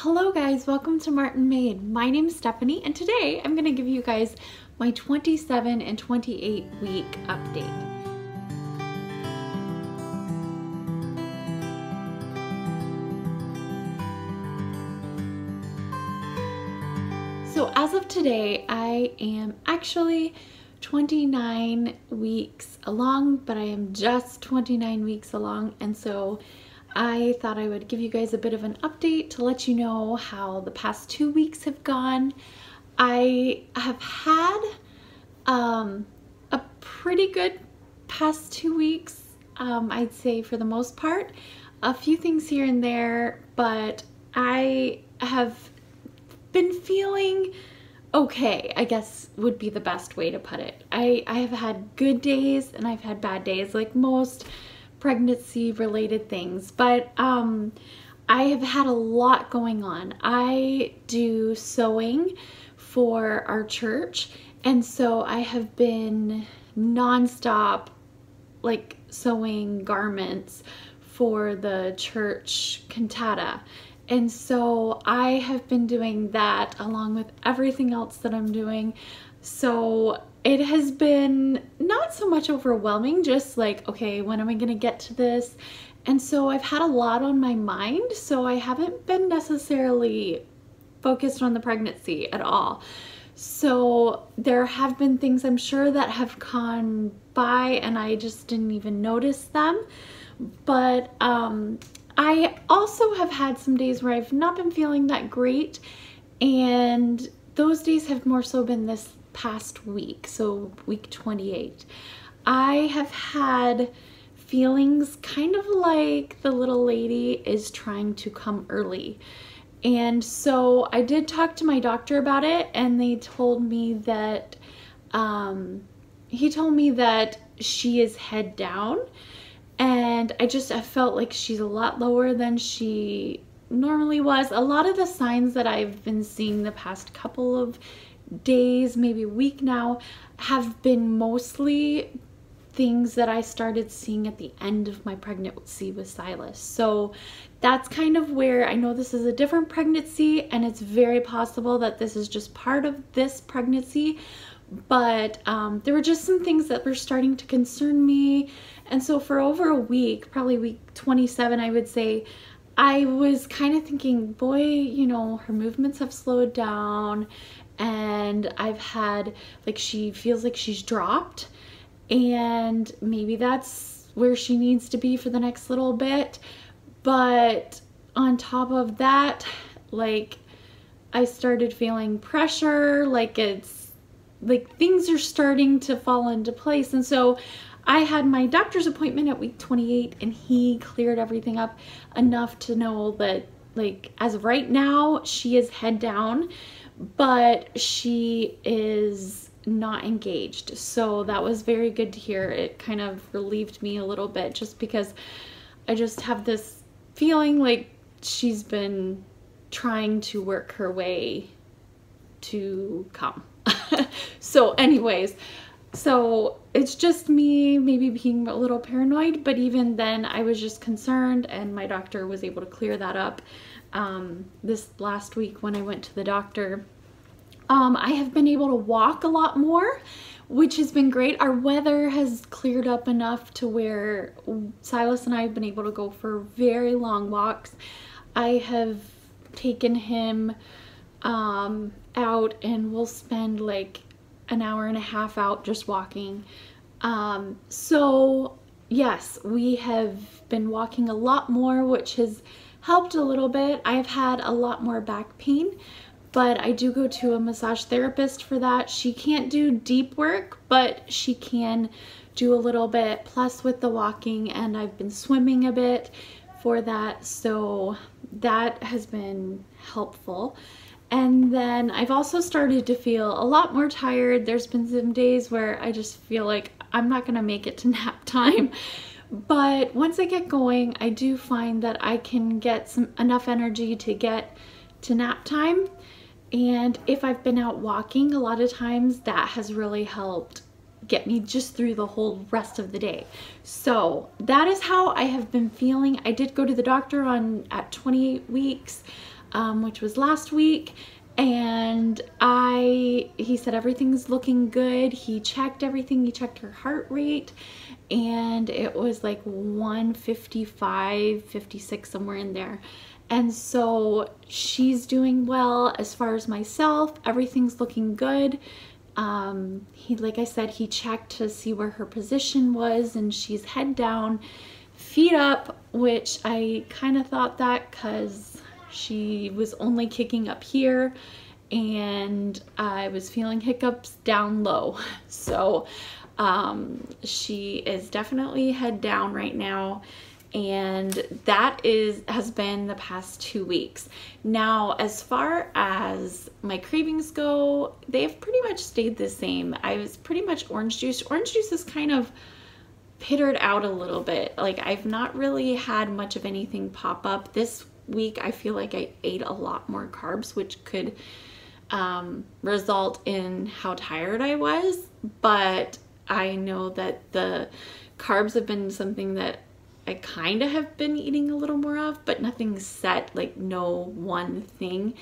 Hello guys, welcome to Martinmade. My name is Stephanie and today I'm going to give you guys my 27 and 28 week update. So as of today, I am actually 29 weeks along, but I am just 29 weeks along, and so I thought I would give you guys a bit of an update to let you know how the past 2 weeks have gone. I have had a pretty good past 2 weeks, I'd say for the most part. A few things here and there, but I have been feeling okay, I guess would be the best way to put it. I have had good days and I've had bad days, like most pregnancy related things, but I have had a lot going on. I do sewing for our church, and so I have been nonstop like sewing garments for the church cantata. And so I have been doing that along with everything else that I'm doing. So it has been not so much overwhelming, just like, okay, when am I gonna get to this? And so I've had a lot on my mind, so I haven't been necessarily focused on the pregnancy at all. So there have been things I'm sure that have gone by and I just didn't even notice them. But I also have had some days where I've not been feeling that great, and those days have more so been this past week, so week 28. I have had feelings kind of like the little lady is trying to come early. And so I did talk to my doctor about it, and they told me that he told me that she is head down, and I felt like she's a lot lower than she normally was. A lot of the signs that I've been seeing the past couple of days, maybe a week now, have been mostly things that I started seeing at the end of my pregnancy with Silas. So that's kind of where I know this is a different pregnancy, and it's very possible that this is just part of this pregnancy, but there were just some things that were starting to concern me. And so for over a week, probably week 27, I would say, I was kind of thinking, boy, you know, her movements have slowed down, and I've had, like, she feels like she's dropped, and maybe that's where she needs to be for the next little bit. But on top of that, like, I started feeling pressure, like it's like things are starting to fall into place. And so I had my doctor's appointment at week 28, and he cleared everything up enough to know that, like, as of right now, she is head down, but she is not engaged. So that was very good to hear. It kind of relieved me a little bit, just because I just have this feeling like she's been trying to work her way to come. So anyways, so it's just me maybe being a little paranoid, but even then I was just concerned, and my doctor was able to clear that up this last week when I went to the doctor. I have been able to walk a lot more, which has been great. Our weather has cleared up enough to where Silas and I have been able to go for very long walks. I have taken him out, and we'll spend like an hour and a half out just walking. So yes, we have been walking a lot more, which has helped a little bit. I've had a lot more back pain, but I do go to a massage therapist for that. She can't do deep work, but she can do a little bit, plus with the walking, and I've been swimming a bit for that, so that has been helpful. And then I've also started to feel a lot more tired. There's been some days where I just feel like I'm not gonna make it to nap time. But once I get going, I do find that I can get enough energy to get to nap time. And if I've been out walking, a lot of times that has really helped get me just through the whole rest of the day. So that is how I have been feeling. I did go to the doctor at 28 weeks. which was last week. And he said everything's looking good. He checked everything. He checked her heart rate, and it was like 155, 56, somewhere in there. And so she's doing well. As far as myself, everything's looking good. Like I said, he checked to see where her position was, and she's head down, feet up, which I kind of thought that because she was only kicking up here and I was feeling hiccups down low. So she is definitely head down right now, and that has been the past 2 weeks. Now, as far as my cravings go, they've pretty much stayed the same. I was pretty much orange juice. Orange juice is kind of pittered out a little bit. Like, I've not really had much of anything pop up. This week I feel like I ate a lot more carbs, which could result in how tired I was, but I know that the carbs have been something that I kind of have been eating a little more of, but nothing set, like no one thing.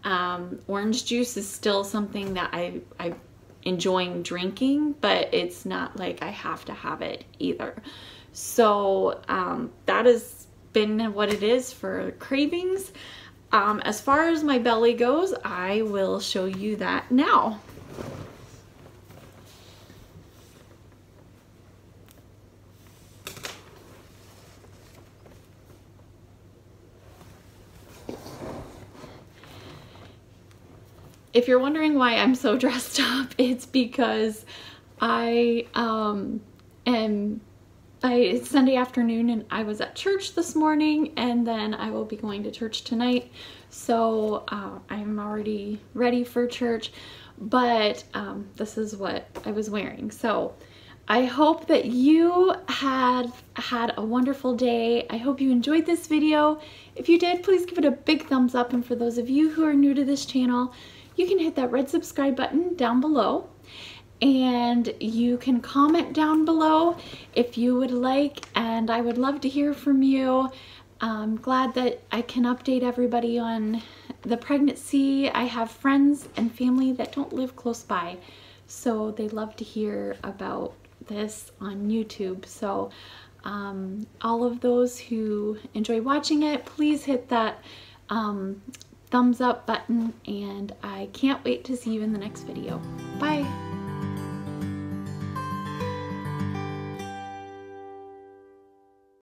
Orange juice is still something that I'm enjoying drinking, but it's not like I have to have it either. So that has been what it is for cravings. As far as my belly goes, I will show you that now. If you're wondering why I'm so dressed up, it's because it's Sunday afternoon and I was at church this morning, and then I will be going to church tonight. So I'm already ready for church, but this is what I was wearing. So I hope that you had a wonderful day. I hope you enjoyed this video. If you did, please give it a big thumbs up. And for those of you who are new to this channel, you can hit that red subscribe button down below, and you can comment down below if you would like, and I would love to hear from you. I'm glad that I can update everybody on the pregnancy. I have friends and family that don't live close by, so they love to hear about this on YouTube. So all of those who enjoy watching it, please hit that thumbs up button, and I can't wait to see you in the next video. Bye.